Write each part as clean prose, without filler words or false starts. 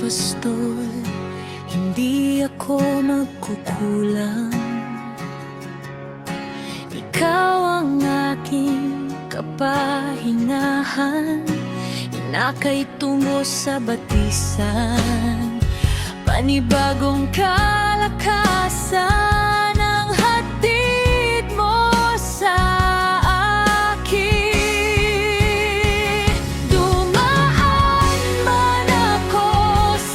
pastor, hindi ako magkukulang. Ikaw ang aking kapahingahan, inakay tungo sa batisan, panibagong kalakasan ang hatid mo sa akin. Dumaan man ako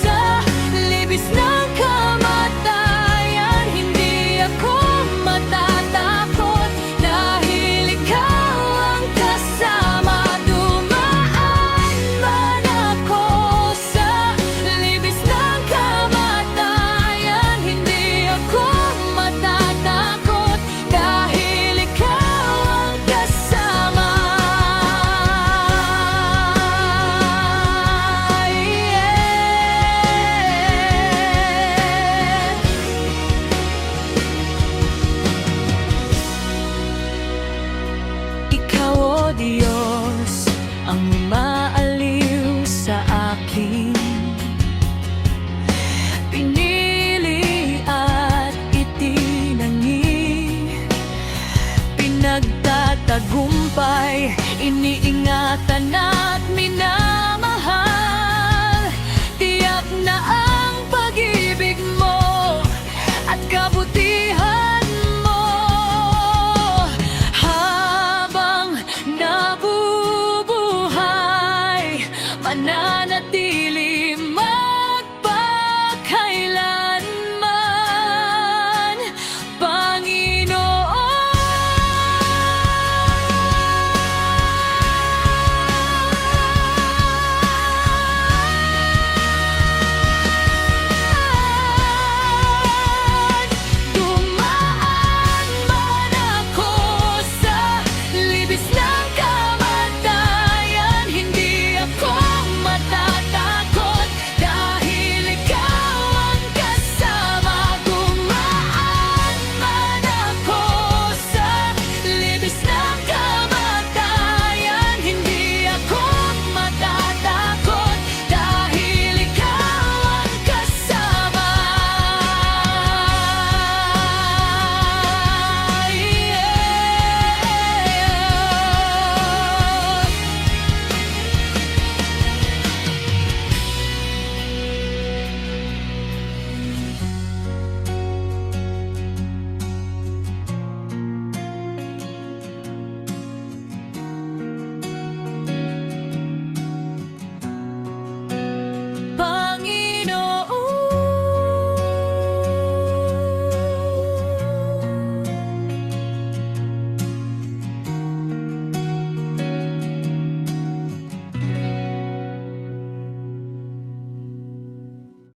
sa libis ng kamatayan, hindi ako matatakot dahil ikaw ang kasama. Dumaan man ako sa libis ng kamatayan, hindi ako matatakot dahil ikaw ang kasama. Ikaw, O Diyos, ang umaaliw sa akin.